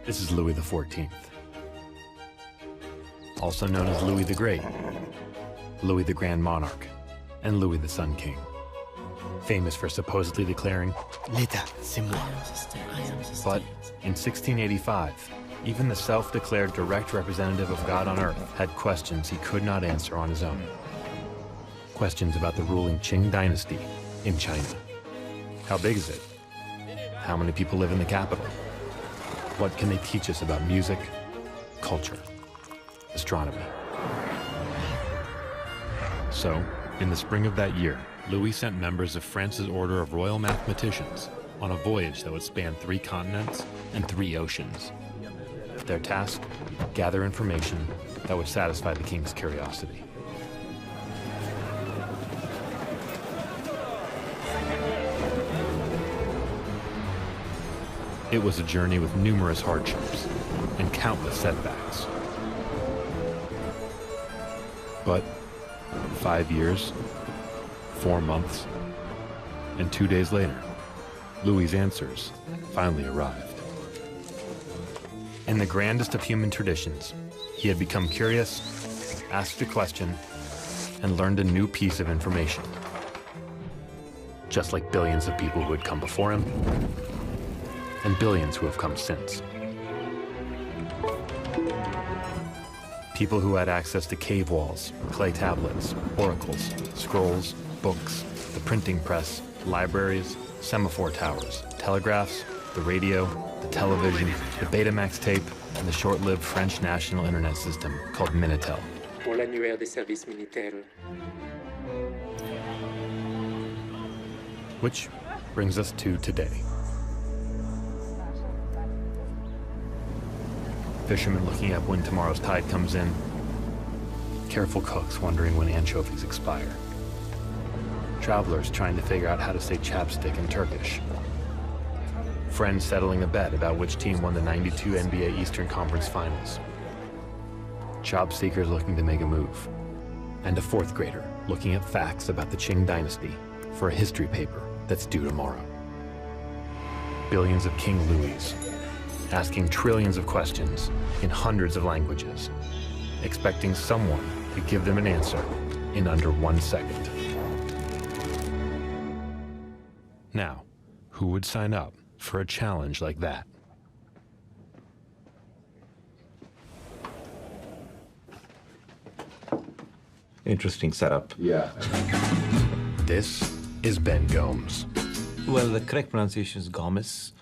This is Louis XIV, also known as Louis the Great, Louis the Grand Monarch, and Louis the Sun King, famous for supposedly declaring, "L'État, c'est moi." But in 1685, even the self-declared direct representative of God on earth had questions he could not answer on his own. Questions about the ruling Qing dynasty in China. How big is it? How many people live in the capital? What can they teach us about music, culture, astronomy? So, in the spring of that year, Louis sent members of France's Order of Royal Mathematicians on a voyage that would span 3 continents and 3 oceans. Their task, gather information that would satisfy the king's curiosity. It was a journey with numerous hardships and countless setbacks. But 5 years, 4 months, and 2 days later, Louis's answers finally arrived. In the grandest of human traditions, he had become curious, asked a question, and learned a new piece of information. Just like billions of people who had come before him, and billions who have come since. People who had access to cave walls, clay tablets, oracles, scrolls, books, the printing press, libraries, semaphore towers, telegraphs, the radio, the television, the Betamax tape, and the short-lived French national internet system called Minitel. Pour l'annuaire des services militaires. Which brings us to today. Fishermen looking up when tomorrow's tide comes in. Careful cooks wondering when anchovies expire. Travelers trying to figure out how to say chapstick in Turkish. Friends settling a bet about which team won the '92 NBA Eastern Conference Finals. Job seekers looking to make a move. And a 4th grader looking at facts about the Qing dynasty for a history paper that's due tomorrow. Billions of King Louis, asking trillions of questions in hundreds of languages, expecting someone to give them an answer in under 1 second. Now, who would sign up for a challenge like that? Interesting setup. Yeah. This is Ben Gomes. Well, the correct pronunciation is Gomes.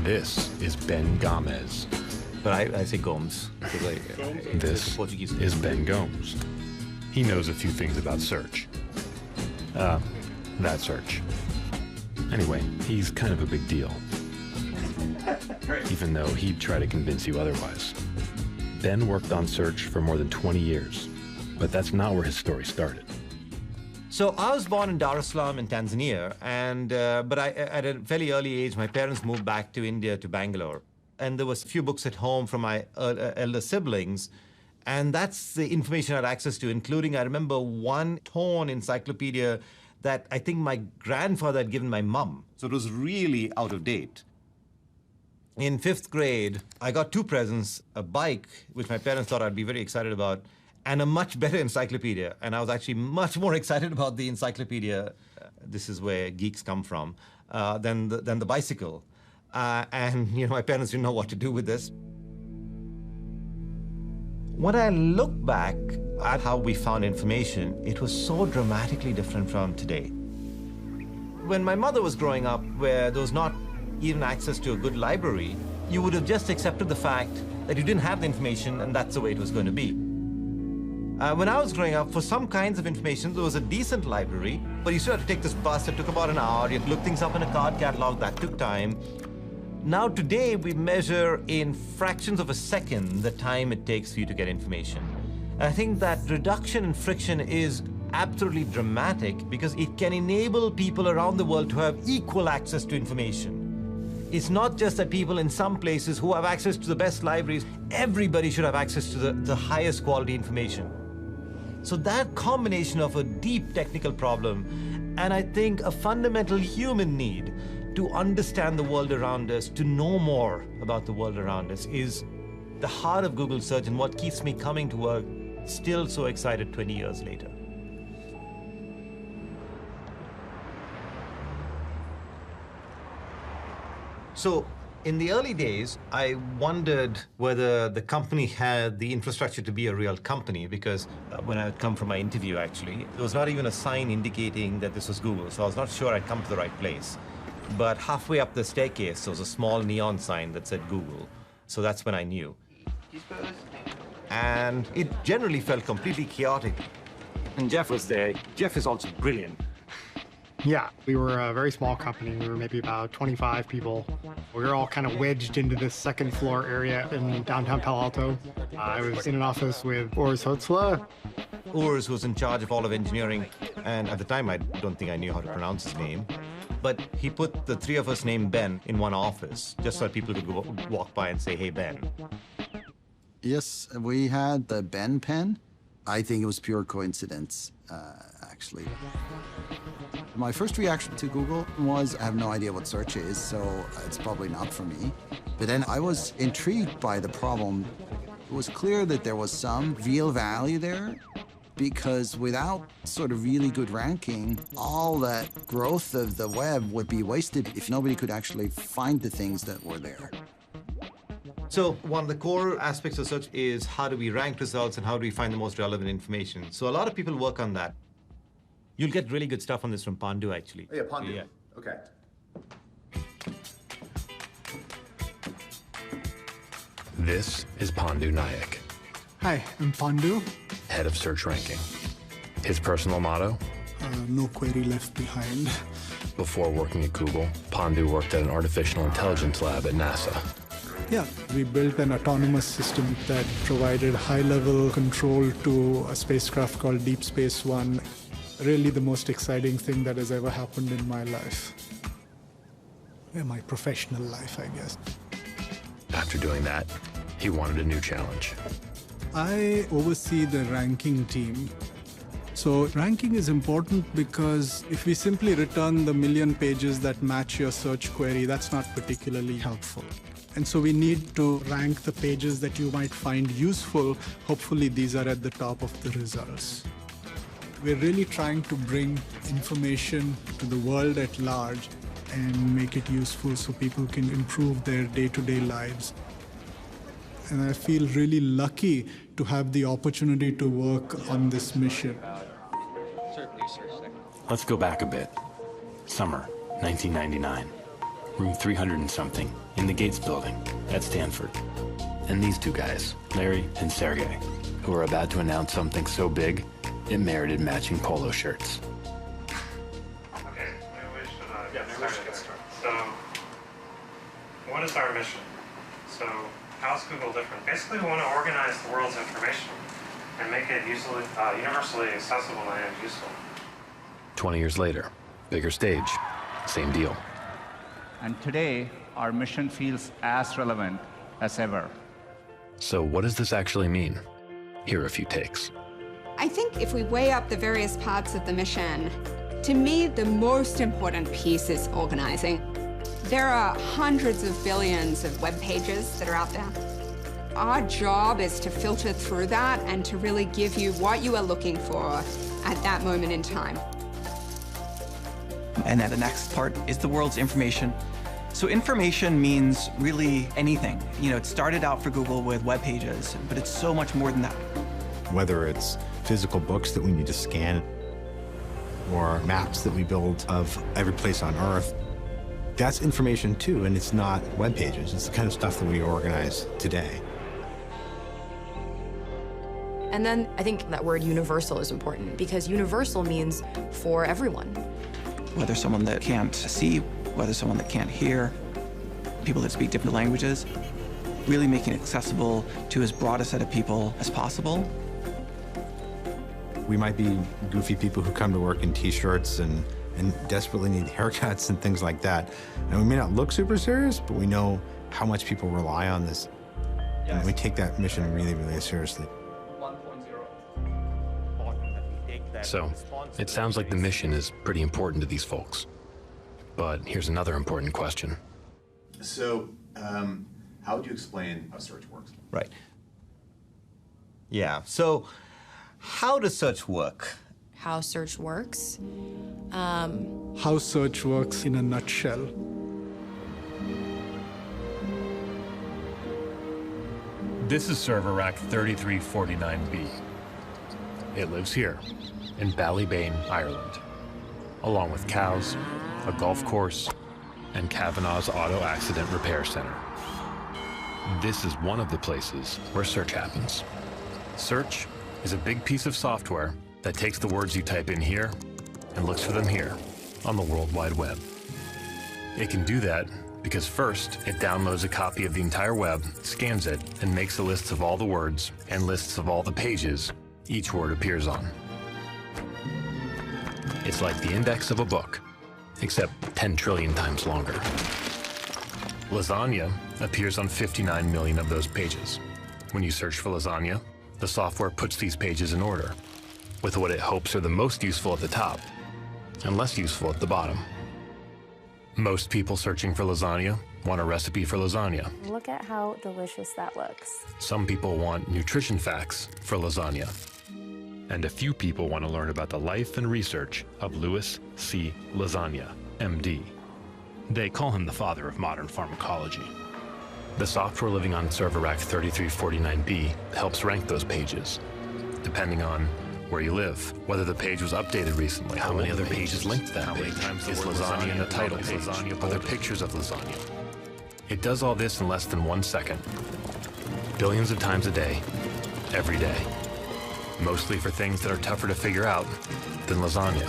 This is Ben Gomez. But I say Gomes. This is Ben Gomes. He knows a few things about search. That search. Anyway, he's kind of a big deal. Even though he'd try to convince you otherwise. Ben worked on search for more than 20 years, but that's not where his story started. So I was born in Dar es Salaam in Tanzania, and but at a fairly early age, my parents moved back to India, to Bangalore. And there was a few books at home from my elder siblings, and that's the information I had access to, including, I remember, one torn encyclopedia that I think my grandfather had given my mum. So it was really out of date. In 5th grade, I got 2 presents, a bike, which my parents thought I'd be very excited about, and a much better encyclopedia. And I was actually much more excited about the encyclopedia, this is where geeks come from, than the bicycle. And you know, my parents didn't know what to do with this. When I look back at how we found information, it was so dramatically different from today. When my mother was growing up, where there was not even access to a good library, you would have just accepted the fact that you didn't have the information and that's the way it was going to be. When I was growing up, for some kinds of information, there was a decent library, but you still had to take this bus. It took about an hour. You had to look things up in a card catalog. That took time. Now, today, we measure in fractions of a second the time it takes for you to get information. And I think that reduction in friction is absolutely dramatic because it can enable people around the world to have equal access to information. It's not just that people in some places who have access to the best libraries, everybody should have access to the highest quality information. So that combination of a deep technical problem and I think a fundamental human need to understand the world around us, to know more about the world around us is the heart of Google search and what keeps me coming to work still so excited 20 years later. So in the early days, I wondered whether the company had the infrastructure to be a real company, because when I had come for my interview, actually, there was not even a sign indicating that this was Google, so I was not sure I'd come to the right place. But halfway up the staircase, there was a small neon sign that said Google, so that's when I knew. And it generally felt completely chaotic. And Jeff was there. Jeff is also brilliant. Yeah, we were a very small company. We were maybe about 25 people. We were all kind of wedged into this second floor area in downtown Palo Alto. I was in an office with Urs Hotzler. Urs was in charge of all of engineering, and at the time I don't think I knew how to pronounce his name. But he put the three of us named Ben in one office, just so that people could walk by and say, "Hey, Ben." Yes, we had the Ben pen. I think it was pure coincidence, actually. My first reaction to Google was, I have no idea what search is, so it's probably not for me. But then I was intrigued by the problem. It was clear that there was some real value there, because without sort of really good ranking, all that growth of the web would be wasted if nobody could actually find the things that were there. So one of the core aspects of search is how do we rank results and how do we find the most relevant information. So a lot of people work on that. You'll get really good stuff on this from Pandu, actually. Oh, yeah, Pandu. Yeah. Okay. This is Pandu Nayak, Hi, I'm Pandu. head of search ranking. His personal motto? No query left behind. Before working at Google, Pandu worked at an artificial intelligence lab at NASA. Yeah, we built an autonomous system that provided high-level control to a spacecraft called Deep Space One. Really the most exciting thing that has ever happened in my life. Yeah, my professional life, I guess. After doing that, he wanted a new challenge. I oversee the ranking team. So ranking is important because if we simply return the million pages that match your search query, that's not particularly helpful. And so we need to rank the pages that you might find useful. Hopefully these are at the top of the results. We're really trying to bring information to the world at large and make it useful so people can improve their day-to-day lives. And I feel really lucky to have the opportunity to work on this mission. Let's go back a bit. Summer, 1999. Room 300 and something, in the Gates building at Stanford. And these two guys, Larry and Sergey, who are about to announce something so big, it merited matching polo shirts. Okay, maybe we should get started. So, what is our mission? So, how's Google different? Basically, we want to organize the world's information and make it universally accessible and useful. 20 years later, bigger stage, same deal. And today, our mission feels as relevant as ever. So what does this actually mean? Here are a few takes. I think if we weigh up the various parts of the mission, to me, the most important piece is organizing. There are hundreds of billions of web pages that are out there. Our job is to filter through that and to really give you what you are looking for at that moment in time. And then the next part is the world's information. So information means really anything. You know, it started out for Google with web pages, but it's so much more than that. Whether it's physical books that we need to scan or maps that we build of every place on Earth, that's information too, and it's not web pages. It's the kind of stuff that we organize today. And then I think that word universal is important because universal means for everyone. Whether someone that can't see, whether someone that can't hear, people that speak different languages, really making it accessible to as broad a set of people as possible. We might be goofy people who come to work in t-shirts and desperately need haircuts and things like that. And we may not look super serious, but we know how much people rely on this. Yes. And we take that mission really, really seriously. So, it sounds like the mission is pretty important to these folks. But here's another important question. So, how would you explain how search works? Right. Yeah, so how does search work? How search works? How search works in a nutshell. This is server rack 3349B. It lives here, in Ballybane, Ireland, along with cows, a golf course, and Kavanagh's Auto Accident Repair Center. This is one of the places where search happens. Search is a big piece of software that takes the words you type in here and looks for them here on the World Wide Web. It can do that because first, it downloads a copy of the entire web, scans it, and makes a list of all the words and lists of all the pages each word appears on. It's like the index of a book, except 10 trillion times longer. Lasagna appears on 59 million of those pages. When you search for lasagna, the software puts these pages in order, with what it hopes are the most useful at the top and less useful at the bottom. Most people searching for lasagna want a recipe for lasagna. Look at how delicious that looks. Some people want nutrition facts for lasagna. And a few people want to learn about the life and research of Louis C. Lasagna, MD. They call him the father of modern pharmacology. The software living on server rack 3349B helps rank those pages, depending on where you live, whether the page was updated recently, how many other pages linked to that page, is lasagna in the title page, are there pictures of lasagna. It does all this in less than 1 second, billions of times a day, every day, mostly for things that are tougher to figure out than lasagna.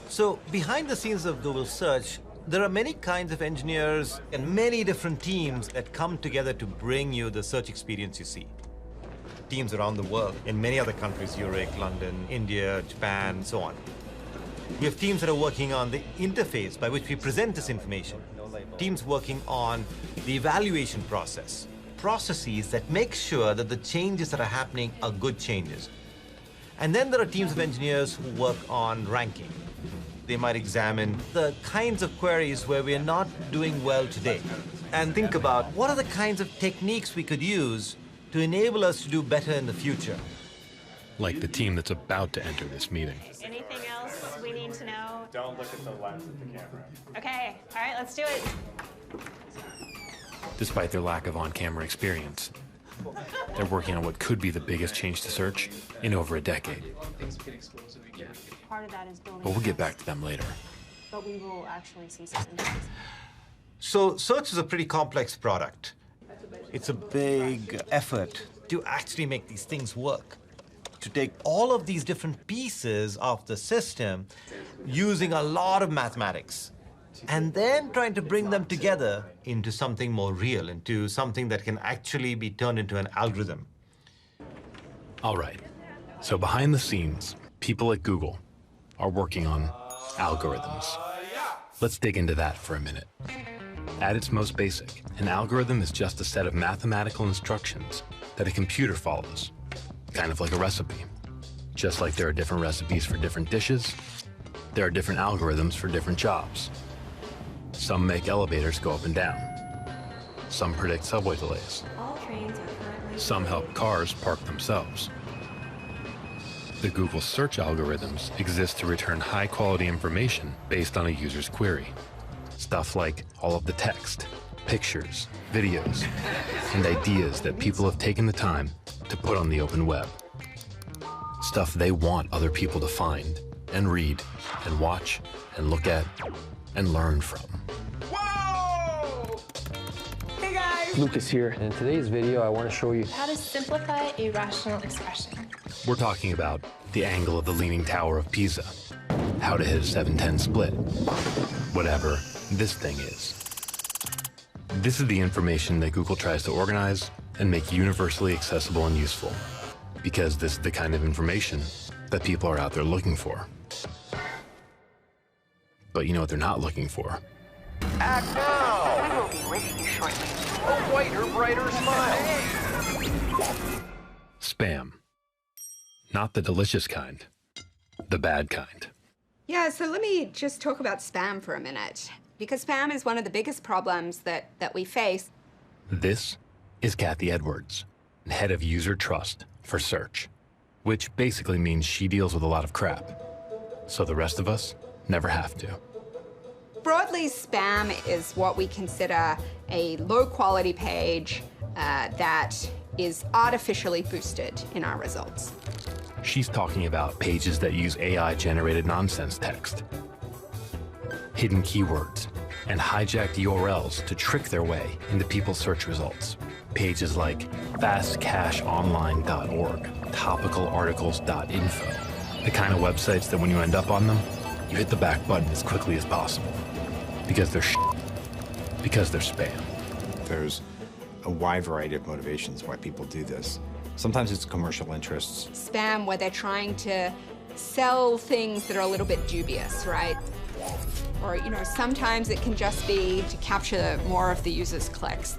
So behind the scenes of Google Search, there are many kinds of engineers and many different teams that come together to bring you the search experience you see. Teams around the world, in many other countries, Zurich, London, India, Japan, so on. We have teams that are working on the interface by which we present this information. Teams working on the evaluation process. Processes that make sure that the changes that are happening are good changes. And then there are teams of engineers who work on ranking. They might examine the kinds of queries where we are not doing well today and think about what are the kinds of techniques we could use to enable us to do better in the future. Like the team that's about to enter this meeting. Anything else we need to know? Don't look at the lens of the camera. Okay, all right, let's do it. Despite their lack of on-camera experience, they're working on what could be the biggest change to search in over a decade. Part of that is building. But we'll get back to them later. But we will actually see some images. So search is a pretty complex product. It's a big effort to actually make these things work. To take all of these different pieces of the system using a lot of mathematics and then trying to bring them together into something more real, into something that can actually be turned into an algorithm. All right, so behind the scenes, people at Google are working on algorithms. Let's dig into that for a minute. At its most basic, an algorithm is just a set of mathematical instructions that a computer follows, kind of like a recipe. Just like there are different recipes for different dishes, there are different algorithms for different jobs. Some make elevators go up and down. Some predict subway delays. All trains are currently. Some help cars park themselves. The Google search algorithms exist to return high-quality information based on a user's query. Stuff like all of the text, pictures, videos, and ideas that people have taken the time to put on the open web. Stuff they want other people to find and read and watch and look at and learn from. Whoa! Hey guys! Lucas here, and in today's video I want to show you How to simplify a rational expression. We're talking about the angle of the Leaning Tower of Pisa, how to hit a 7-10 split, whatever this thing is. This is the information that Google tries to organize and make universally accessible and useful, because this is the kind of information that people are out there looking for. But you know what they're not looking for? Act now! We will be with you shortly. A whiter, brighter smile. Spam. Not the delicious kind, the bad kind. Yeah, so let me just talk about spam for a minute, because spam is one of the biggest problems that we face. This is Kathy Edwards, head of user trust for search, which basically means she deals with a lot of crap, so the rest of us never have to. Broadly, spam is what we consider a low-quality page that is artificially boosted in our results. She's talking about pages that use AI-generated nonsense text, hidden keywords, and hijacked URLs to trick their way into people's search results. Pages like fastcashonline.org, topicalarticles.info, the kind of websites that when you end up on them, you hit the back button as quickly as possible. Because they're because they're spam. There's a wide variety of motivations why people do this. Sometimes it's commercial interests. Spam, where they're trying to sell things that are a little bit dubious, right? Or, sometimes it can just be to capture more of the user's clicks.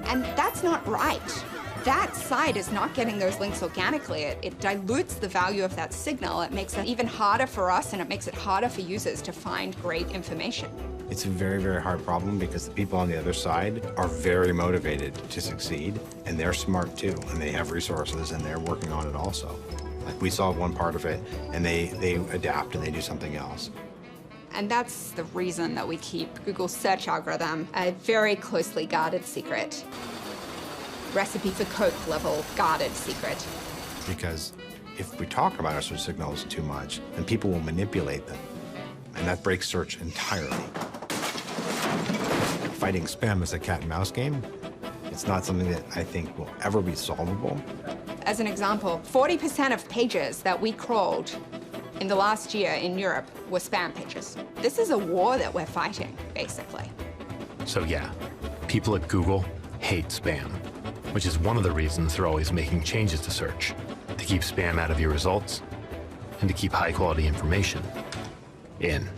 And that's not right. That site is not getting those links organically. It dilutes the value of that signal. It makes it even harder for us, and it makes it harder for users to find great information. It's a very, very hard problem because the people on the other side are very motivated to succeed, and they're smart too, and they have resources, and they're working on it also. Like, we solve one part of it, and they adapt and they do something else. And that's the reason that we keep Google's search algorithm a very closely guarded secret. Recipe for Coke level guarded secret. Because if we talk about our search signals too much, then people will manipulate them, and that breaks search entirely. Fighting spam is a cat and mouse game. It's not something that I think will ever be solvable. As an example, 40% of pages that we crawled in the last year in Europe were spam pages. This is a war that we're fighting, basically. So yeah, people at Google hate spam, which is one of the reasons they're always making changes to search, to keep spam out of your results and to keep high-quality information in.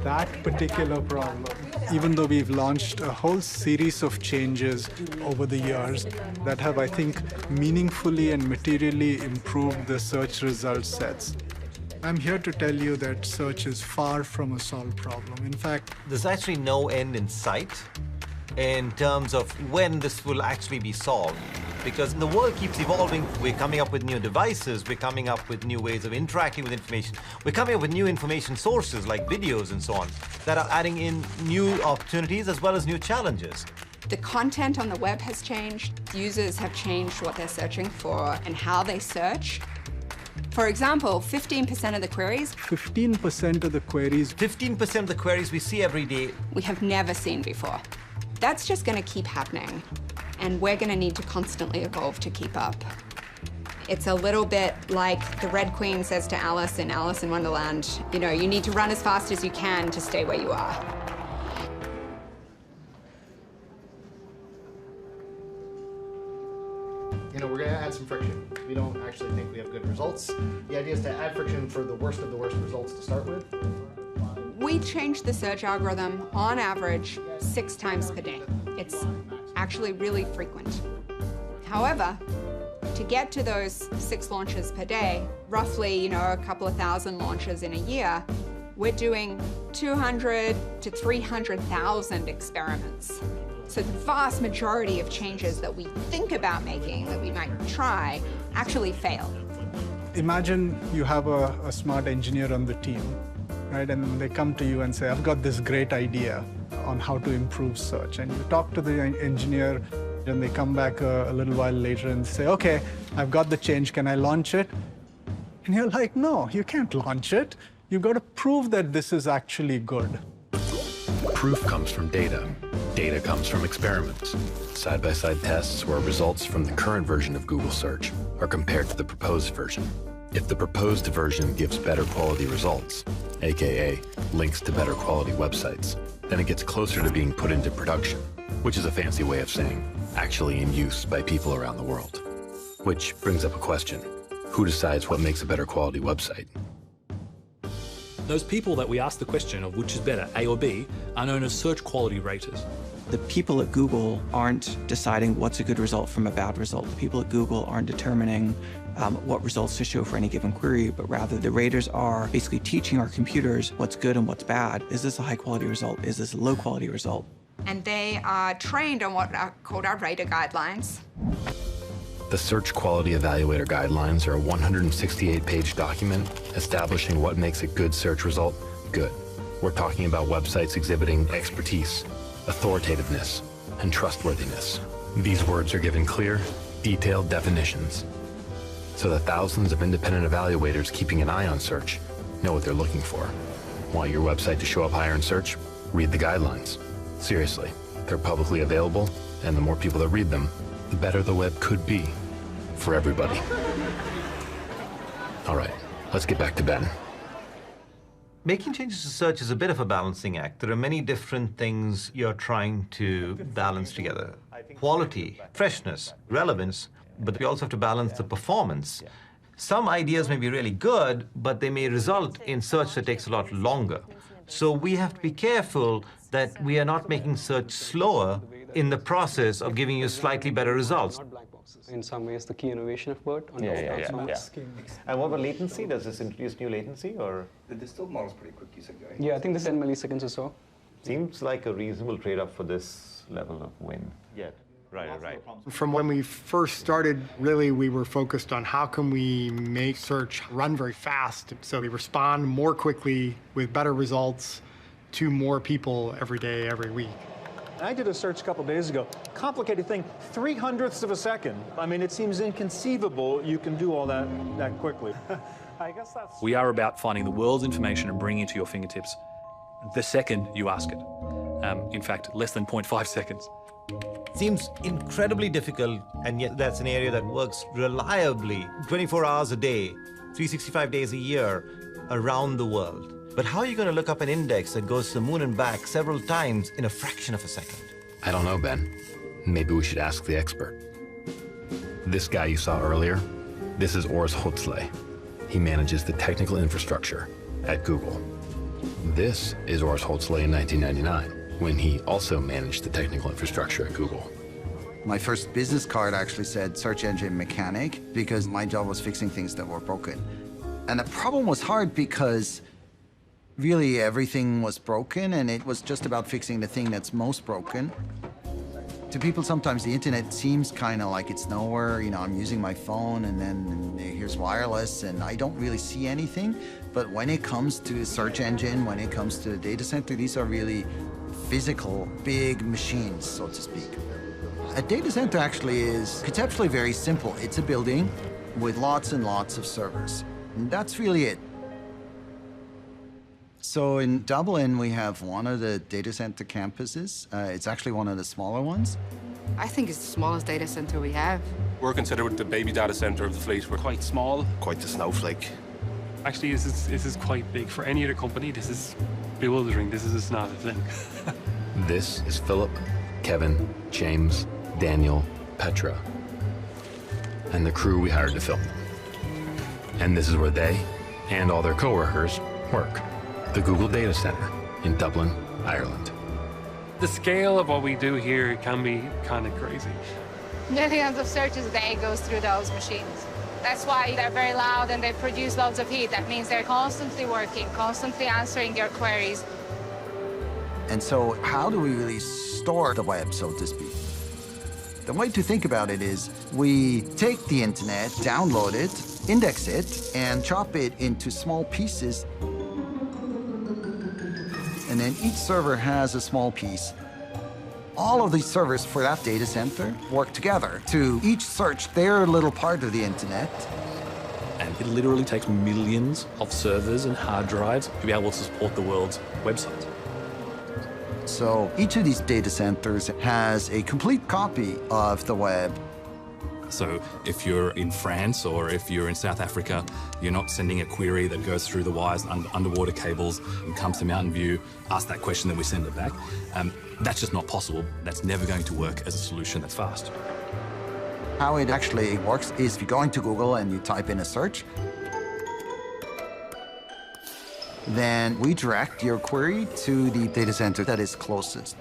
That particular problem, even though we've launched a whole series of changes over the years that have, I think, meaningfully and materially improved the search result sets, I'm here to tell you that search is far from a solved problem. In fact, there's actually no end in sight in terms of when this will actually be solved. Because the world keeps evolving, we're coming up with new devices, we're coming up with new ways of interacting with information, we're coming up with new information sources like videos and so on that are adding in new opportunities as well as new challenges. The content on the web has changed. Users have changed what they're searching for and how they search. For example, 15% of the queries. 15% of the queries. 15% of the queries we see every day. We have never seen before. That's just going to keep happening. And we're going to need to constantly evolve to keep up. It's a little bit like the Red Queen says to Alice in Alice in Wonderland, you need to run as fast as you can to stay where you are. We're going to add some friction. We don't actually think we have good results. The idea is to add friction for the worst of the worst results to start with. We change the search algorithm on average 6 times per day. It's actually really frequent. However, to get to those 6 launches per day, roughly, a couple of thousand launches in a year, we're doing 200 to 300,000 experiments. So the vast majority of changes that we think about making, that we might try, actually fail. Imagine you have a smart engineer on the team, right? And they come to you and say, I've got this great idea on how to improve search. And you talk to the engineer, and they come back a little while later and say, okay, I've got the change, can I launch it? And you're like, no, you can't launch it. You've got to prove that this is actually good. Proof comes from data. Data comes from experiments. Side-by-side tests where results from the current version of Google Search are compared to the proposed version. If the proposed version gives better quality results, aka links to better quality websites, then it gets closer to being put into production, which is a fancy way of saying actually in use by people around the world. Which brings up a question. Who decides what makes a better quality website? Those people that we ask the question of which is better, A or B, are known as search quality raters. The people at Google aren't deciding what's a good result from a bad result. The people at Google aren't determining what results to show for any given query, but rather the raters are basically teaching our computers what's good and what's bad. Is this a high-quality result? Is this a low-quality result? And they are trained on what are called our rater guidelines. The Search Quality Evaluator Guidelines are a 168-page document establishing what makes a good search result good. We're talking about websites exhibiting expertise, authoritativeness, and trustworthiness. These words are given clear, detailed definitions so that thousands of independent evaluators keeping an eye on search know what they're looking for. Want your website to show up higher in search? Read the guidelines. Seriously, they're publicly available, and the more people that read them, the better the web could be for everybody. All right, let's get back to Ben. Making changes to search is a bit of a balancing act. There are many different things you're trying to balance together. Quality, freshness, relevance, but we also have to balance the performance. Some ideas may be really good, but they may result in search that takes a lot longer. So we have to be careful that we are not making search slower in the process of giving you slightly better results. In some ways, the key innovation of BERT. Yeah. And what about latency? Does this introduce new latency, or? The distilled model is pretty quick, you said, right? Yeah, I think this 10 milliseconds or so. Seems like a reasonable trade-off for this level of win. Yeah, right. From when we first started, really, we were focused on how can we make search run very fast so we respond more quickly with better results to more people every day, every week. I did a search a couple days ago. Complicated thing, 0.03 of a second. I mean, it seems inconceivable you can do all that quickly. I guess that's... We are about finding the world's information and bringing it to your fingertips the second you ask it. In fact, less than 0.5 seconds. Seems incredibly difficult, and yet that's an area that works reliably 24 hours a day, 365 days a year, around the world. But how are you going to look up an index that goes to the moon and back several times in a fraction of a second? I don't know, Ben. Maybe we should ask the expert. This guy you saw earlier, this is Urs Hotzley. He manages the technical infrastructure at Google. This is Urs Hotzley in 1999, when he also managed the technical infrastructure at Google. My first business card actually said search engine mechanic because my job was fixing things that were broken. And the problem was hard because really everything was broken, and it was just about fixing the thing that's most broken. To people, sometimes the internet seems kind of like it's nowhere. You know, I'm using my phone, and then here's wireless, and I don't really see anything. But when it comes to the search engine, when it comes to the data center, these are really physical, big machines, so to speak. A data center actually is conceptually very simple. It's a building with lots and lots of servers. And that's really it. So in Dublin, we have one of the data center campuses. It's actually one of the smaller ones. I think it's the smallest data center we have. We're considered the baby data center of the fleet. We're quite small. Quite the snowflake. Actually, this is quite big. For any other company, this is bewildering. This is not a thing. This is Philip, Kevin, James, Daniel, Petra, and the crew we hired to film them. And this is where they and all their coworkers work. The Google Data Center in Dublin, Ireland. The scale of what we do here can be kind of crazy. Millions of searches a day goes through those machines. That's why they're very loud and they produce loads of heat. That means they're constantly working, constantly answering your queries. And so how do we really store the web, so to speak? The way to think about it is we take the internet, download it, index it, and chop it into small pieces. And then each server has a small piece. All of these servers for that data center work together to each search their little part of the internet. And It literally takes millions of servers and hard drives to be able to support the world's websites. So each of these data centers has a complete copy of the web. So if you're in France or if you're in South Africa, you're not sending a query that goes through the wires and underwater cables and comes to Mountain View, ask that question, then we send it back. That's just not possible. That's never going to work as a solution that's fast. How it actually works is if you go into Google and you type in a search, then we direct your query to the data center that is closest.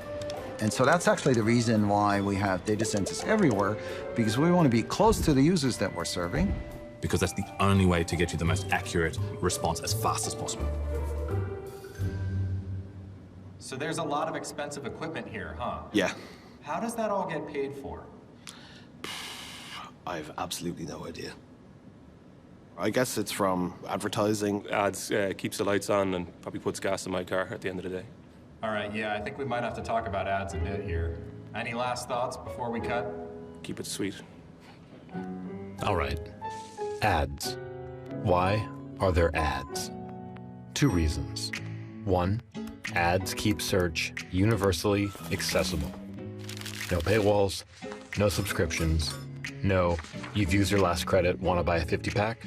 And so that's actually the reason why we have data centers everywhere, because we want to be close to the users that we're serving. Because that's the only way to get you the most accurate response as fast as possible. So there's a lot of expensive equipment here, huh? Yeah. How does that all get paid for? I have absolutely no idea. I guess it's from advertising. Ads keeps the lights on and probably puts gas in my car at the end of the day. All right, yeah, I think we might have to talk about ads a bit here. Any last thoughts before we cut? Keep it sweet. All right, ads. Why are there ads? 2 reasons. 1, ads keep search universally accessible. No paywalls, no subscriptions, no, you've used your last credit, want to buy a 50-pack?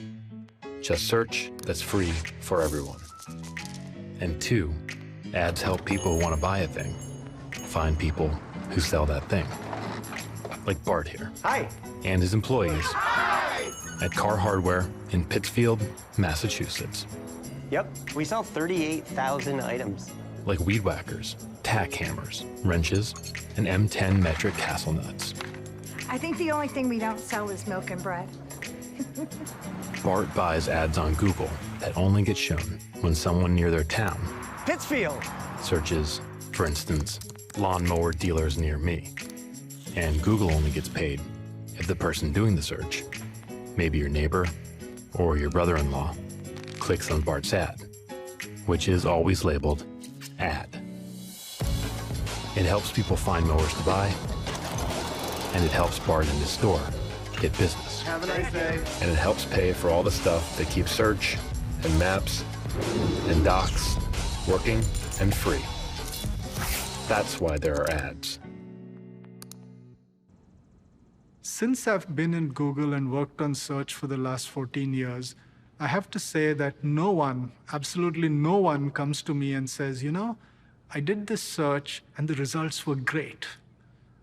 Just search that's free for everyone. And 2, ads help people who want to buy a thing find people who sell that thing. Like Bart here. Hi. And his employees at Car Hardware in Pittsfield, Massachusetts. Yep, we sell 38,000 items. Like weed whackers, tack hammers, wrenches, and M10 metric castle nuts. I think the only thing we don't sell is milk and bread. Bart buys ads on Google that only get shown when someone near their town Pittsfield searches, for instance, lawnmower dealers near me. And Google only gets paid if the person doing the search, maybe your neighbor or your brother-in-law, clicks on Bart's ad, which is always labeled ad. It helps people find mowers to buy, and it helps Bart and his store get business. Have a nice day. And it helps pay for all the stuff that keeps search and maps and docs working and free. That's why there are ads. Since I've been in Google and worked on search for the last 14 years, I have to say that no one, absolutely no one, comes to me and says, you know, I did this search and the results were great.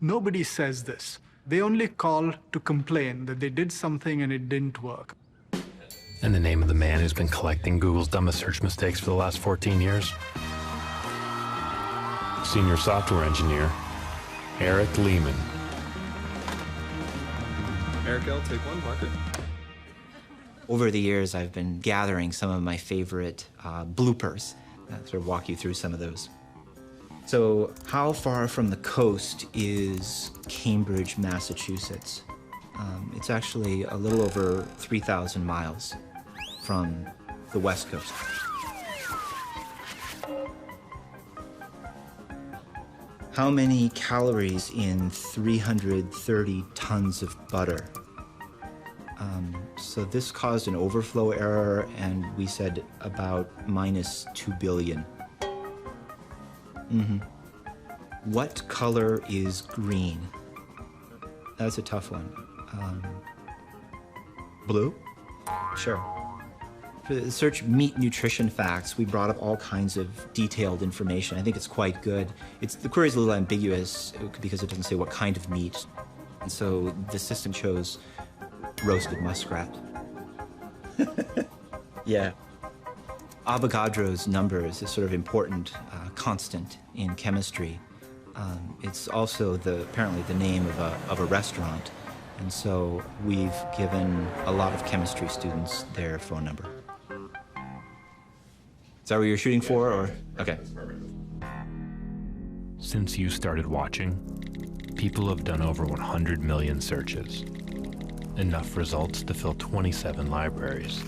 Nobody says this. They only call to complain that they did something and it didn't work. And the name of the man who's been collecting Google's dumbest search mistakes for the last 14 years? Senior software engineer, Eric Lehman. Eric, I'll take one marker. Over the years, I've been gathering some of my favorite bloopers. I'll sort of walk you through some of those. So, how far from the coast is Cambridge, Massachusetts? It's actually a little over 3,000 miles from the West Coast. How many calories in 330 tons of butter? So this caused an overflow error, and we said about minus 2 billion. What color is green? That's a tough one. Blue? Sure. For the search meat nutrition facts, we brought up all kinds of detailed information. I think it's quite good. The query is a little ambiguous because it doesn't say what kind of meat. And so the system chose roasted muskrat. Yeah. Avogadro's number is a sort of important constant in chemistry. It's also apparently the name of a restaurant. And so we've given a lot of chemistry students their phone number. Is that what you're shooting for, or? Okay. Since you started watching, people have done over 100 million searches. Enough results to fill 27 libraries.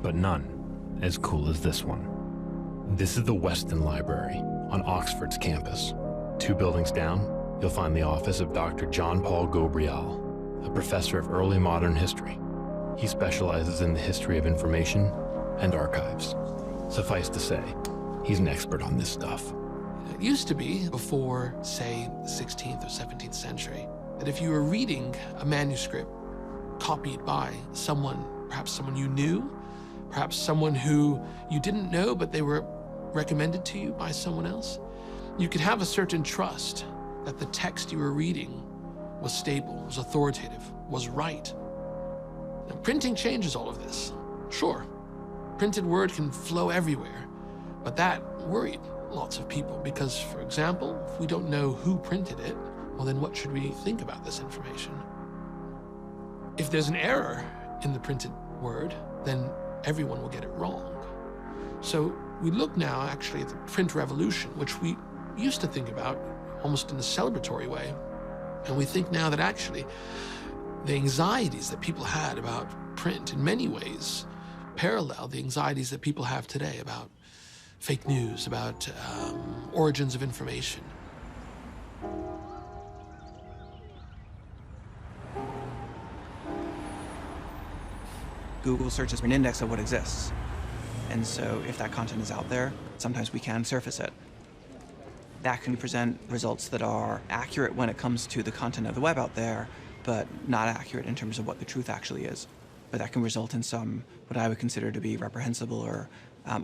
But none as cool as this one. This is the Weston Library on Oxford's campus. 2 buildings down, you'll find the office of Dr. John Paul Gabriel, a professor of early modern history. He specializes in the history of information and archives. Suffice to say, he's an expert on this stuff. It used to be, before, say, the 16th or 17th century, that if you were reading a manuscript copied by someone, perhaps someone you knew, perhaps someone who you didn't know, but they were recommended to you by someone else, you could have a certain trust that the text you were reading was stable, was authoritative, was right. Now, printing changes all of this. Sure, printed word can flow everywhere, but that worried lots of people because, for example, if we don't know who printed it, well, then what should we think about this information? If there's an error in the printed word, then everyone will get it wrong. So we look now actually at the print revolution, which we used to think about almost in a celebratory way. And we think now that actually the anxieties that people had about print in many ways parallel the anxieties that people have today about fake news, about origins of information. Google searches an index of what exists. And so if that content is out there, sometimes we can surface it. That can present results that are accurate when it comes to the content of the web out there, but not accurate in terms of what the truth actually is. But that can result in some, what I would consider to be reprehensible or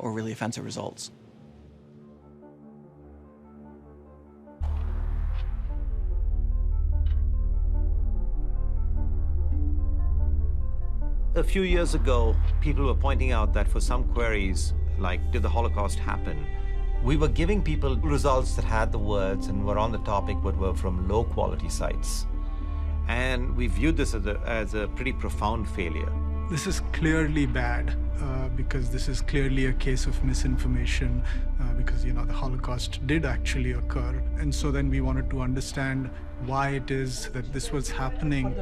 really offensive results. A few years ago, people were pointing out that for some queries, like did the Holocaust happen, we were giving people results that had the words and were on the topic but were from low quality sites. And we viewed this as a pretty profound failure. This is clearly bad because this is clearly a case of misinformation because, the Holocaust did actually occur. And so then we wanted to understand why it is that this was happening.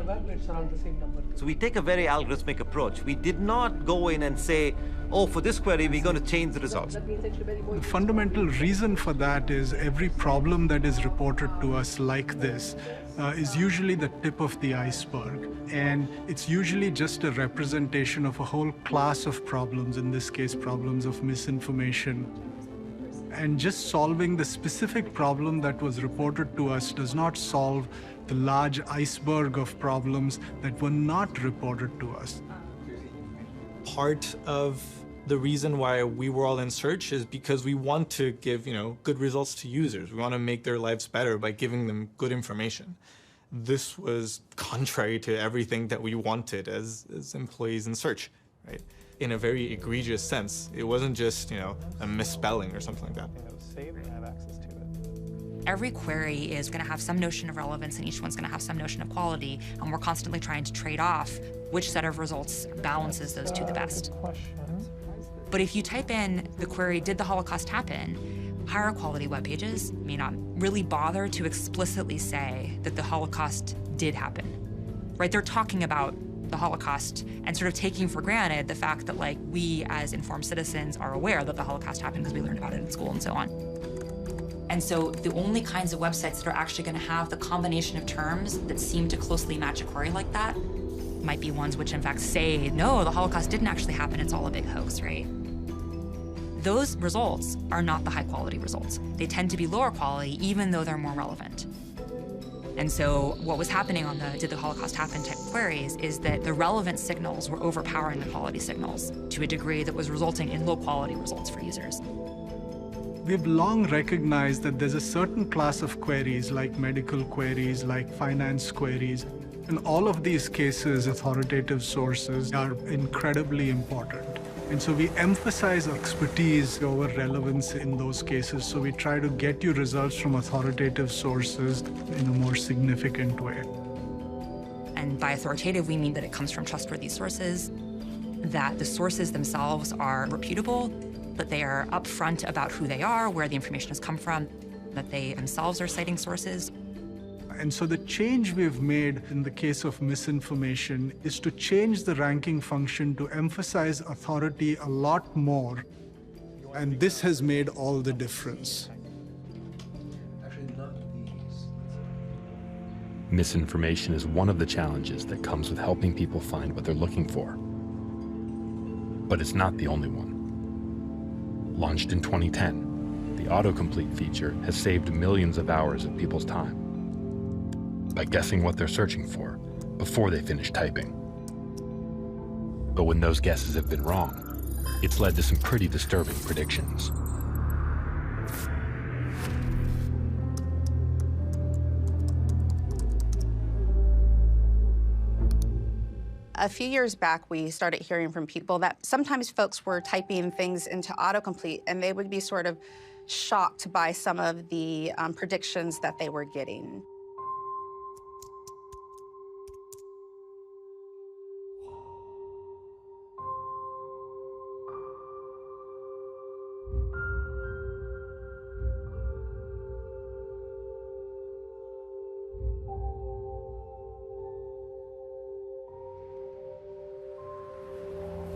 So we take a very algorithmic approach. We did not go in and say, oh, for this query, we're going to change the results. The fundamental reason for that is every problem that is reported to us like this is usually the tip of the iceberg. And it's usually just a representation of a whole class of problems, in this case, problems of misinformation. And just solving the specific problem that was reported to us does not solve the large iceberg of problems that were not reported to us. Part of the reason why we were all in search is because we want to give, good results to users. We want to make their lives better by giving them good information. This was contrary to everything that we wanted as employees in search, right? In a very egregious sense. It wasn't just, a misspelling or something like that. Every query is going to have some notion of relevance and each one's going to have some notion of quality, and we're constantly trying to trade off which set of results balances those two the best. But if you type in the query, did the Holocaust happen, higher quality web pages may not really bother to explicitly say that the Holocaust did happen, right? They're talking about the Holocaust and sort of taking for granted the fact that we as informed citizens are aware that the Holocaust happened because we learned about it in school and so on. And so the only kinds of websites that are actually going to have the combination of terms that seem to closely match a query like that might be ones which in fact say, no, the Holocaust didn't actually happen, it's all a big hoax, right? Those results are not the high quality results. They tend to be lower quality even though they're more relevant. And so what was happening on the did the Holocaust happen type queries is that the relevant signals were overpowering the quality signals to a degree that was resulting in low quality results for users. We've long recognized that there's a certain class of queries, like medical queries, like finance queries. In all of these cases, authoritative sources are incredibly important. And so we emphasize expertise over relevance in those cases. So we try to get you results from authoritative sources in a more significant way. And by authoritative, we mean that it comes from trustworthy sources, that the sources themselves are reputable, that they are upfront about who they are, where the information has come from, that they themselves are citing sources. And so the change we've made in the case of misinformation is to change the ranking function to emphasize authority a lot more. And this has made all the difference. Misinformation is one of the challenges that comes with helping people find what they're looking for. But it's not the only one. Launched in 2010, the autocomplete feature has saved millions of hours of people's time by guessing what they're searching for before they finish typing. But when those guesses have been wrong, it's led to some pretty disturbing predictions. A few years back, we started hearing from people that sometimes folks were typing things into autocomplete and they would be sort of shocked by some of the predictions that they were getting.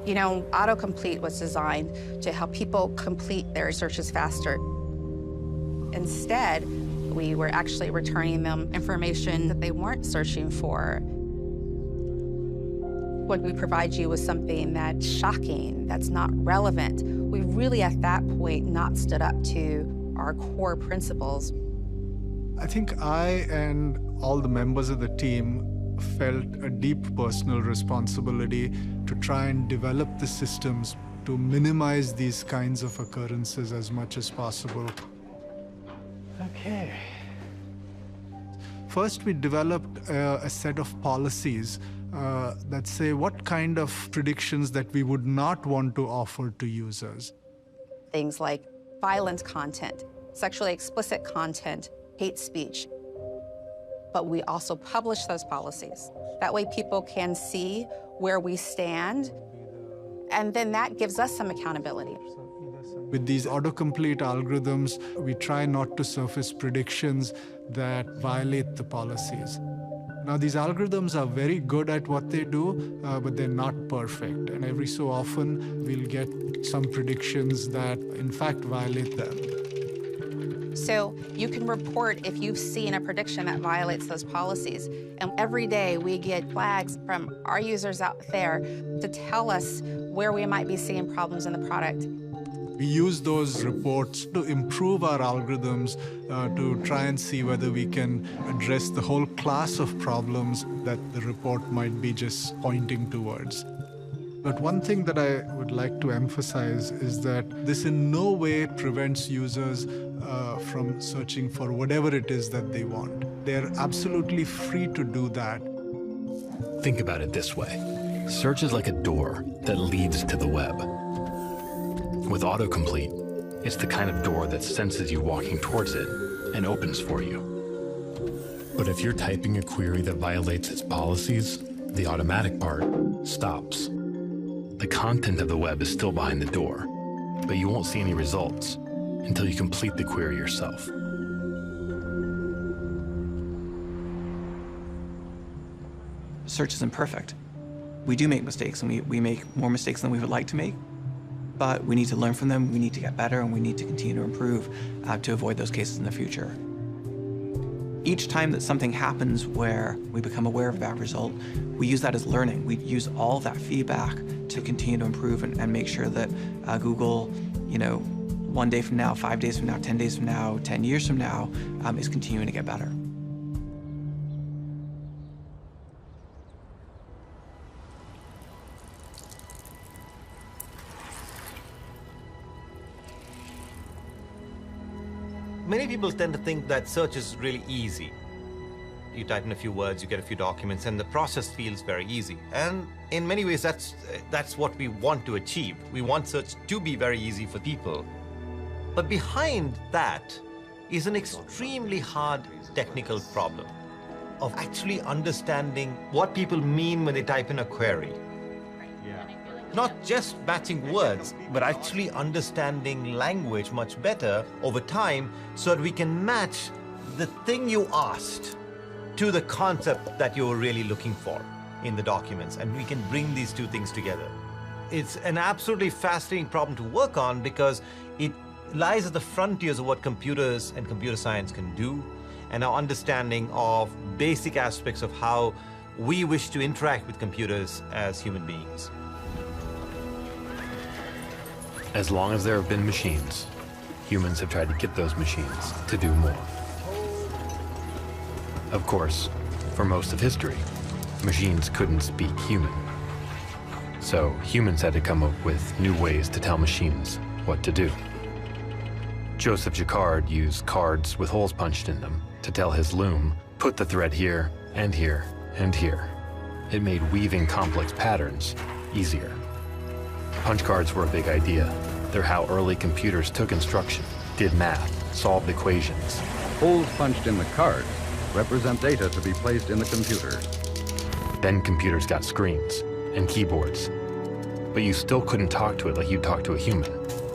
You know, autocomplete was designed to help people complete their searches faster. Instead, we were actually returning them information that they weren't searching for. When we provide you with something that's shocking, that's not relevant, we really at that point not stood up to our core principles. I think I and all the members of the team felt a deep personal responsibility to try and develop the systems to minimize these kinds of occurrences as much as possible. Okay. First, we developed a set of policies that say what kind of predictions that we would not want to offer to users. Things like violent content, sexually explicit content, hate speech. But we also publish those policies. That way people can see where we stand, and then that gives us some accountability. With these autocomplete algorithms, we try not to surface predictions that violate the policies. Now, these algorithms are very good at what they do, but they're not perfect. And every so often, we'll get some predictions that, in fact, violate them. So you can report if you've seen a prediction that violates those policies. And every day we get flags from our users out there to tell us where we might be seeing problems in the product. We use those reports to improve our algorithms to try and see whether we can address the whole class of problems that the report might be just pointing towards. But one thing that I would like to emphasize is that this in no way prevents users from searching for whatever it is that they want. They're absolutely free to do that. Think about it this way. Search is like a door that leads to the web. With autocomplete, it's the kind of door that senses you walking towards it and opens for you. But if you're typing a query that violates its policies, the automatic part stops. The content of the web is still behind the door, but you won't see any results until you complete the query yourself. Search isn't perfect. We do make mistakes, and we make more mistakes than we would like to make, but we need to learn from them, we need to get better, and we need to continue to improve to avoid those cases in the future. Each time that something happens where we become aware of a bad result, we use that as learning. We use all that feedback to continue to improve and make sure that Google, 1 day from now, 5 days from now, 10 days from now, 10 years from now, is continuing to get better. Many people tend to think that search is really easy. You type in a few words, you get a few documents, and the process feels very easy. And in many ways, that's what we want to achieve. We want search to be very easy for people. But behind that is an extremely hard technical problem of actually understanding what people mean when they type in a query. Not just matching words, but actually understanding language much better over time so that we can match the thing you asked to the concept that you were really looking for in the documents, and we can bring these two things together. It's an absolutely fascinating problem to work on because it lies at the frontiers of what computers and computer science can do, and our understanding of basic aspects of how we wish to interact with computers as human beings. As long as there have been machines, humans have tried to get those machines to do more. Of course, for most of history, machines couldn't speak human. So humans had to come up with new ways to tell machines what to do. Joseph Jacquard used cards with holes punched in them to tell his loom, put the thread here and here and here. It made weaving complex patterns easier. Punch cards were a big idea. They're how early computers took instruction, did math, solved equations. Holes punched in the cards represent data to be placed in the computer. Then computers got screens and keyboards. But you still couldn't talk to it like you'd talk to a human.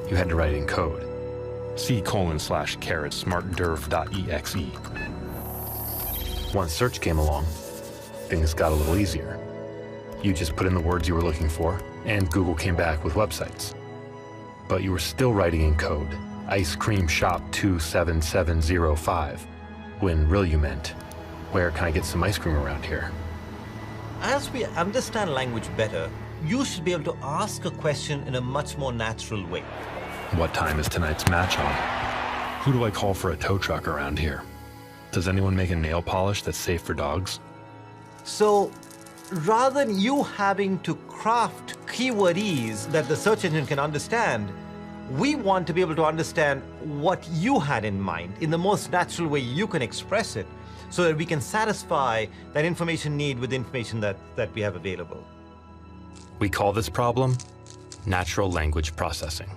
You had to write it in code. C:/smartderv.exe. Once search came along, things got a little easier. You just put in the words you were looking for, and Google came back with websites. But you were still writing in code, ice cream shop 27705, when really you meant, where can I get some ice cream around here? As we understand language better, you should be able to ask a question in a much more natural way. What time is tonight's match on? Who do I call for a tow truck around here? Does anyone make a nail polish that's safe for dogs? So, rather than you having to craft keywordese that the search engine can understand, we want to be able to understand what you had in mind in the most natural way you can express it, so that we can satisfy that information need with the information that we have available. We call this problem natural language processing.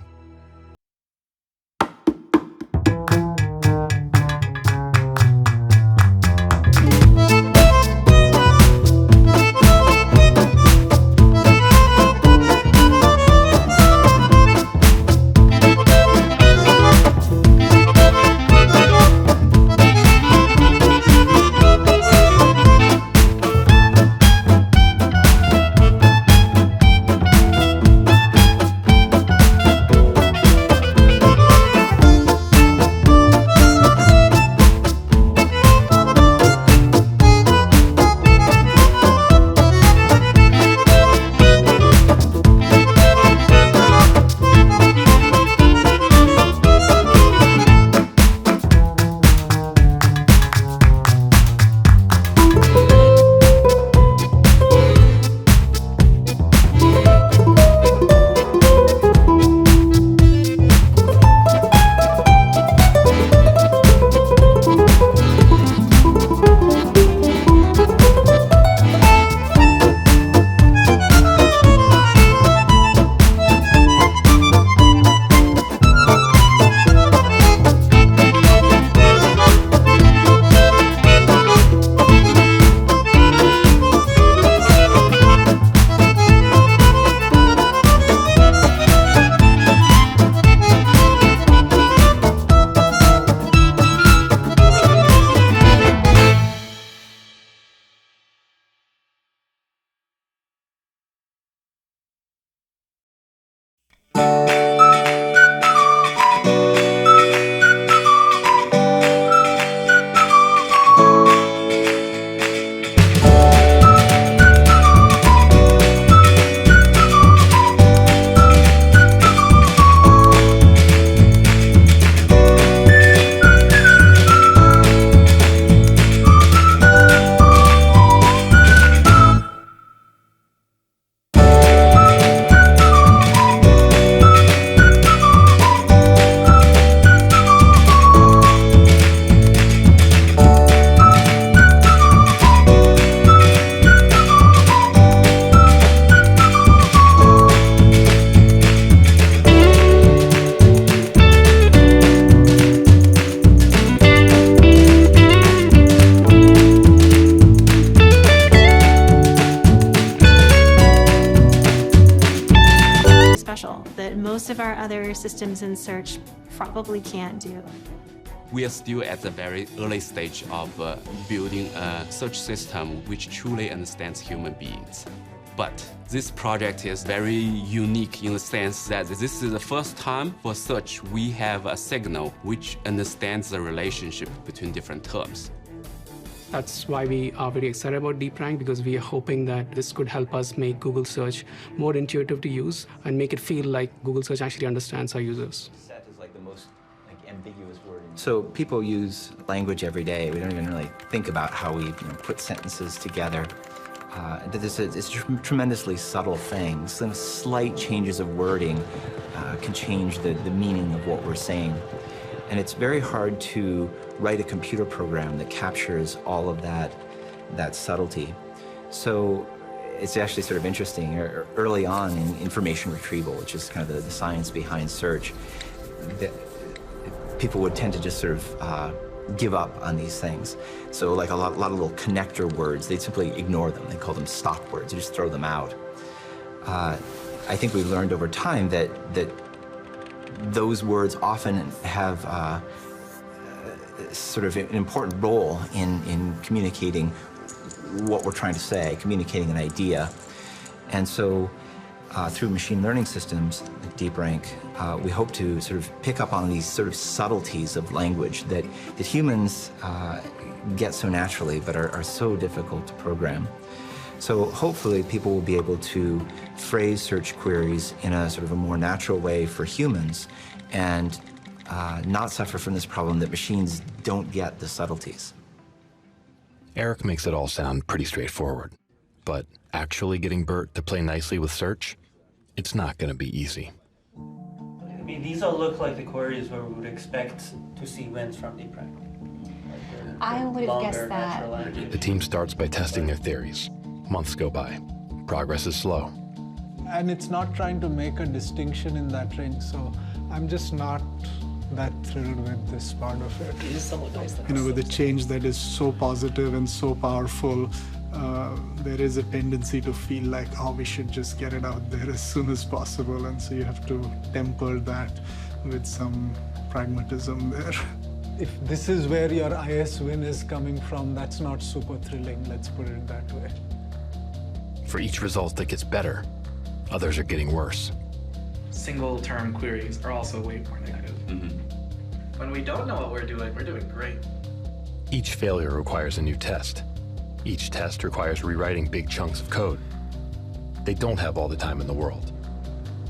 That most of our other systems in search probably can't do. We are still at the very early stage of building a search system which truly understands human beings. But this project is very unique in the sense that this is the first time for search we have a signal which understands the relationship between different terms. That's why we are very excited about DeepRank, because we are hoping that this could help us make Google search more intuitive to use and make it feel like Google search actually understands our users. Set is like the most ambiguous word. So people use language every day. We don't even really think about how we put sentences together. It's a tremendously subtle thing. Some slight changes of wording can change the meaning of what we're saying. And it's very hard to write a computer program that captures all of that subtlety. So it's actually sort of interesting. Early on in information retrieval, which is kind of the science behind search, people would tend to just sort of give up on these things. So like a lot of little connector words, they'd simply ignore them. They call them stop words. They just throw them out. I think we learned over time that those words often have sort of an important role in communicating what we're trying to say, communicating an idea. And so through machine learning systems, like DeepRank, we hope to sort of pick up on these sort of subtleties of language that humans get so naturally but are so difficult to program. So hopefully people will be able to phrase search queries in a sort of a more natural way for humans and not suffer from this problem that machines don't get the subtleties. Eric makes it all sound pretty straightforward, but actually getting Bert to play nicely with search, it's not going to be easy. I mean, these all look like the queries where we would expect to see wins from DeepRank. I would have guessed that. The team starts by testing their theories. Months go by. Progress is slow. And it's not trying to make a distinction in that range, so I'm just not that thrilled with this part of it. It is somewhat nice. With a change that is so positive and so powerful, there is a tendency to feel like, oh, we should just get it out there as soon as possible, and so you have to temper that with some pragmatism there. If this is where your IS win is coming from, that's not super thrilling, let's put it that way. For each result that gets better, others are getting worse. Single-term queries are also way more negative. When we don't know what we're doing great. Each failure requires a new test. Each test requires rewriting big chunks of code. They don't have all the time in the world.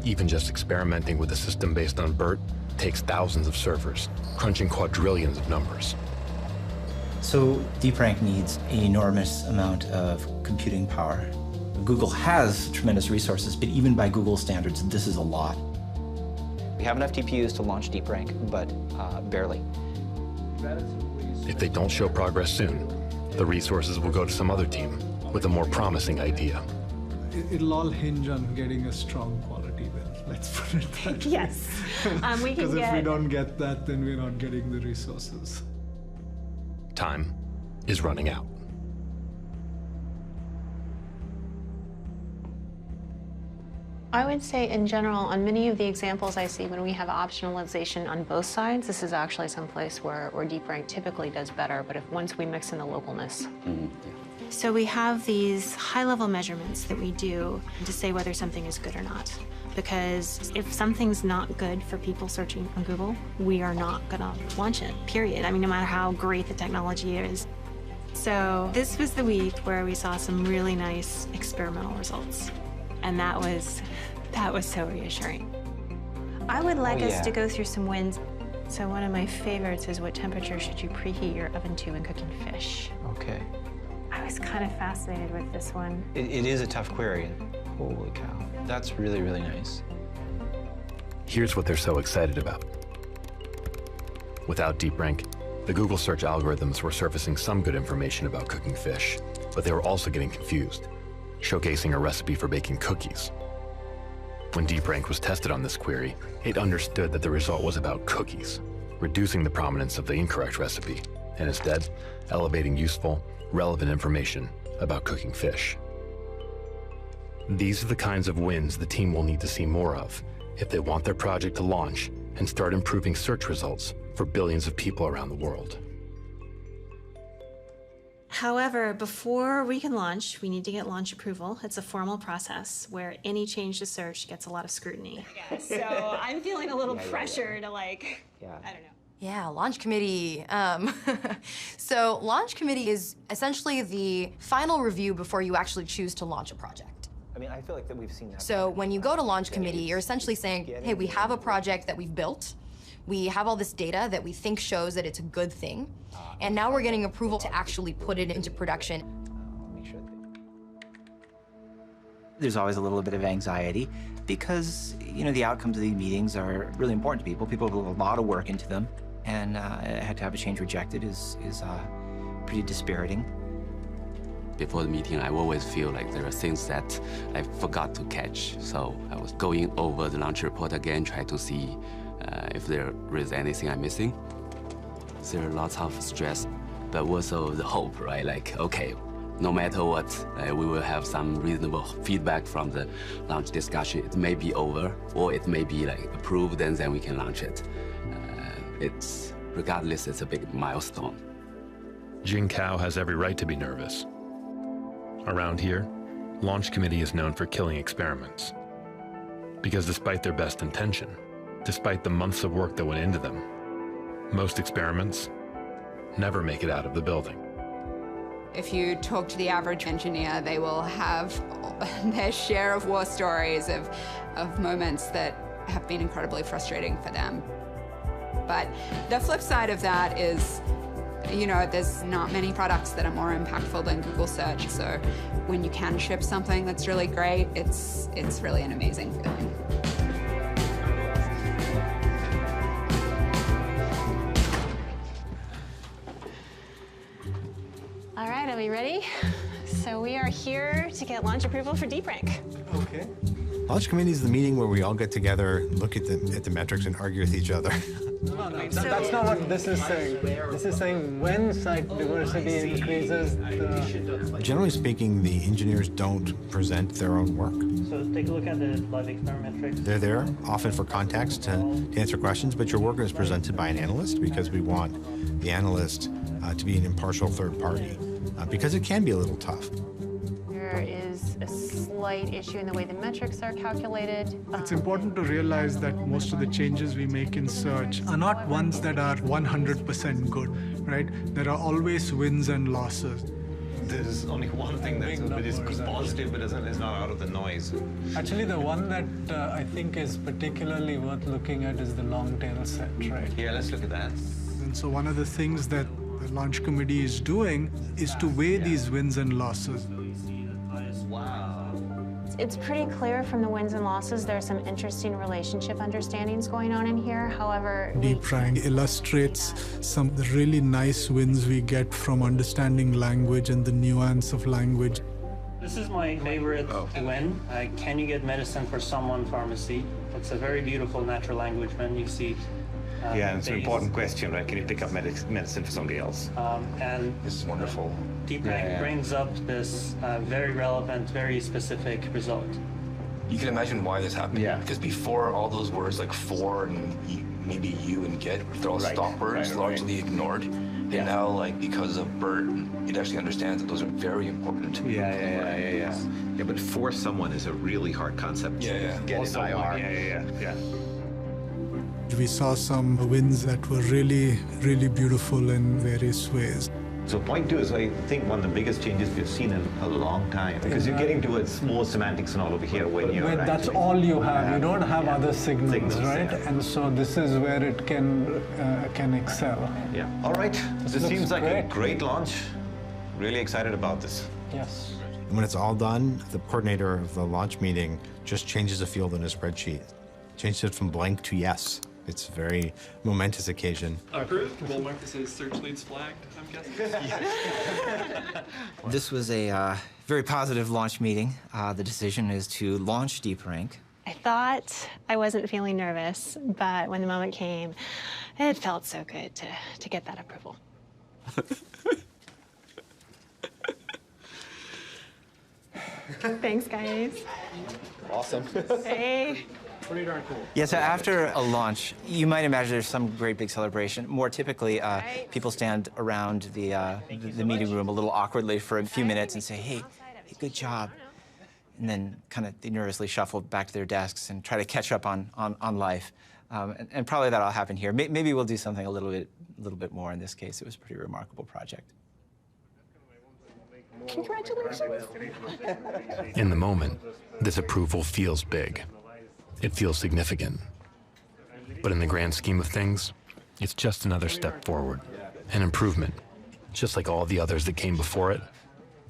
Even just experimenting with a system based on BERT takes thousands of servers, crunching quadrillions of numbers. So DeepRank needs an enormous amount of computing power. Google has tremendous resources, but even by Google standards, this is a lot. We have enough TPUs to launch DeepRank, but barely. If they don't show progress soon, the resources will go to some other team with a more promising idea. It'll all hinge on getting a strong quality then, let's put it that way. Yes. We can Because if we don't get that, then we're not getting the resources. Time is running out. I would say in general, on many of the examples I see when we have optionalization on both sides, this is actually someplace where DeepRank typically does better, but once we mix in the localness. So we have these high-level measurements that we do to say whether something is good or not. Because if something's not good for people searching on Google, we are not gonna launch it, period. I mean, no matter how great the technology is. So this was the week where we saw some really nice experimental results. And that was so reassuring. I would like us to go through some wins. So one of my favorites is, what temperature should you preheat your oven to when cooking fish? Okay. I was kind of fascinated with this one. It is a tough query. Holy cow. That's really, really nice. Here's what they're so excited about. Without DeepRank, the Google search algorithms were surfacing some good information about cooking fish, but they were also getting confused, showcasing a recipe for baking cookies. When DeepRank was tested on this query, it understood that the result was about cookies, reducing the prominence of the incorrect recipe, and instead elevating useful, relevant information about cooking fish. These are the kinds of wins the team will need to see more of if they want their project to launch and start improving search results for billions of people around the world. However, before we can launch, we need to get launch approval. It's a formal process where any change to search gets a lot of scrutiny. Yeah, so I'm feeling a little pressure to I don't know. Yeah, launch committee. So launch committee is essentially the final review before you actually choose to launch a project. I mean, I feel like that we've seen that. So when you go to launch committee, you're essentially saying, hey, we have a project that we've built. We have all this data that we think shows that it's a good thing. And now we're getting approval to actually put it into production. There's always a little bit of anxiety because, you know, the outcomes of these meetings are really important to people. People put a lot of work into them, and had to have a change rejected is pretty dispiriting. Before the meeting, I always feel like there are things that I forgot to catch. So I was going over the launch report again, try to see if there is anything I'm missing. There are lots of stress, but also the hope, right? Like, okay, no matter what, we will have some reasonable feedback from the launch discussion. It may be over, or it may be like approved, and then we can launch it. Regardless, it's a big milestone. Jing Cao has every right to be nervous. Around here, launch committee is known for killing experiments. Because despite their best intention, despite the months of work that went into them, most experiments never make it out of the building. If you talk to the average engineer, they will have their share of war stories of moments that have been incredibly frustrating for them. But the flip side of that is, you know, there's not many products that are more impactful than Google search. So when you can ship something that's really great, it's really an amazing feeling. All right, are we ready? So we are here to get launch approval for DeepRank. Okay. Launch committee is the meeting where we all get together, look at the metrics, and argue with each other. No, that's not what this is saying. This is saying when site diversity increases, Generally speaking, the engineers don't present their own work. So take a look at the live experiment metrics. They're there often for context to answer questions, but your work is presented by an analyst because we want the analyst to be an impartial third party, because it can be a little tough. There is a slight issue in the way the metrics are calculated. It's important to realize that most of the changes we make in search are not ones that are 100% good, right? There are always wins and losses. There's only one thing that is positive but is not out of the noise. Actually, the one that I think is particularly worth looking at is the long tail set, right? Yeah, let's look at that. And so one of the things that the launch committee is doing is to weigh these wins and losses. It's pretty clear from the wins and losses there's some interesting relationship understandings going on in here. However, DeepRank illustrates some of the really nice wins we get from understanding language and the nuance of language. This is my favorite win. Can you get medicine for someone pharmacy? It's a very beautiful natural language when you see. Yeah, and it's an important question, right? Can you pick up medicine for somebody else? And this is wonderful. DeepRank brings up this very relevant, very specific result. You can imagine why this happened. Yeah. Because before, all those words like for and maybe you and get, they're all stop words, largely ignored. And now, like, because of BERT, it actually understands that those are very important. Yeah, but for someone is a really hard concept. Yeah. Get it IR. We saw some wins that were really, really beautiful in various ways. So point two is, I think, one of the biggest changes we've seen in a long time, because you're getting towards more semantics and all over here when you're that's all you have. You don't have other signals, right? And so this is where it can excel. Yeah. All right. This seems like great. a great launch. Really excited about this. Yes. When it's all done, the coordinator of the launch meeting just changes a field in a spreadsheet. Changes it from blank to yes. It's a very momentous occasion. Approved. We'll mark this as search leads flagged, I'm guessing. This was a very positive launch meeting. The decision is to launch DeepRank. I thought I wasn't feeling nervous, but when the moment came, it felt so good to get that approval. Thanks, guys. Awesome. Hey. Pretty darn cool. Yeah, so after a launch, you might imagine there's some great big celebration. More typically, people stand around the meeting room a little awkwardly for a few minutes and say, hey, good job. And then kind of they nervously shuffle back to their desks and try to catch up on life. And probably that'll happen here. Maybe we'll do something a little bit more in this case. It was a pretty remarkable project. Congratulations. In the moment, this approval feels big. It feels significant. But in the grand scheme of things, it's just another step forward, an improvement, just like all the others that came before it,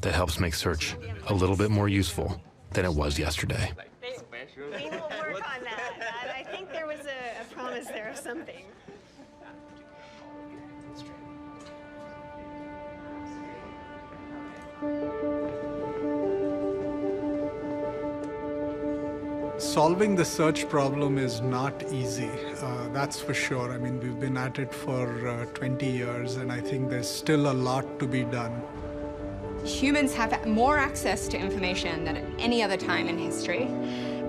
that helps make search a little bit more useful than it was yesterday. We will work on that. I think there was a promise there of something. Solving the search problem is not easy, that's for sure. I mean, we've been at it for 20 years, and I think there's still a lot to be done. Humans have more access to information than at any other time in history.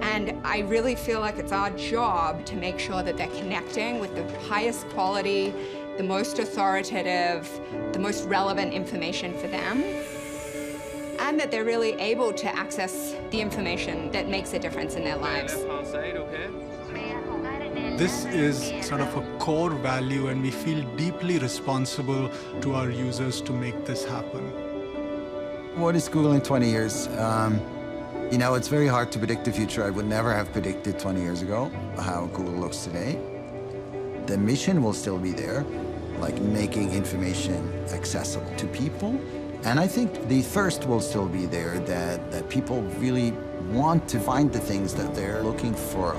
And I really feel like it's our job to make sure that they're connecting with the highest quality, the most authoritative, the most relevant information for them, and that they're really able to access the information that makes a difference in their lives. This is sort of a core value, and we feel deeply responsible to our users to make this happen. What is Google in 20 years? You know, it's very hard to predict the future. I would never have predicted 20 years ago how Google looks today. The mission will still be there, like making information accessible to people. And I think the thirst will still be there, that people really want to find the things that they're looking for.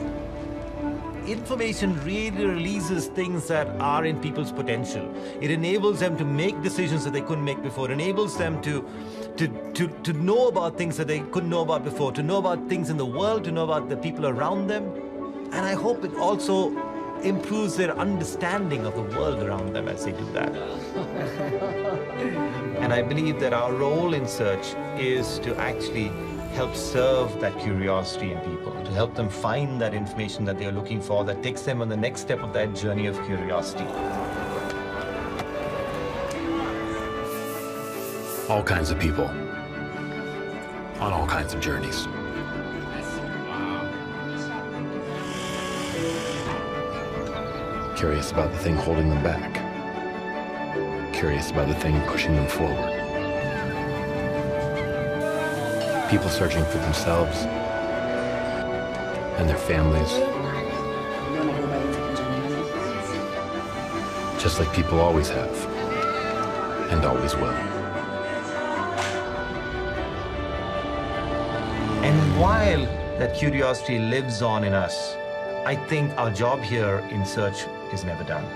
Information really releases things that are in people's potential. It enables them to make decisions that they couldn't make before. It enables them to know about things that they couldn't know about before, to know about things in the world, to know about the people around them. And I hope it also improves their understanding of the world around them as they do that. And I believe that our role in search is to actually help serve that curiosity in people, to help them find that information that they're looking for that takes them on the next step of that journey of curiosity. All kinds of people, on all kinds of journeys. Curious about the thing holding them back. Curious about the thing pushing them forward. People searching for themselves and their families. Just like people always have and always will. And while that curiosity lives on in us, I think our job here in search is never done.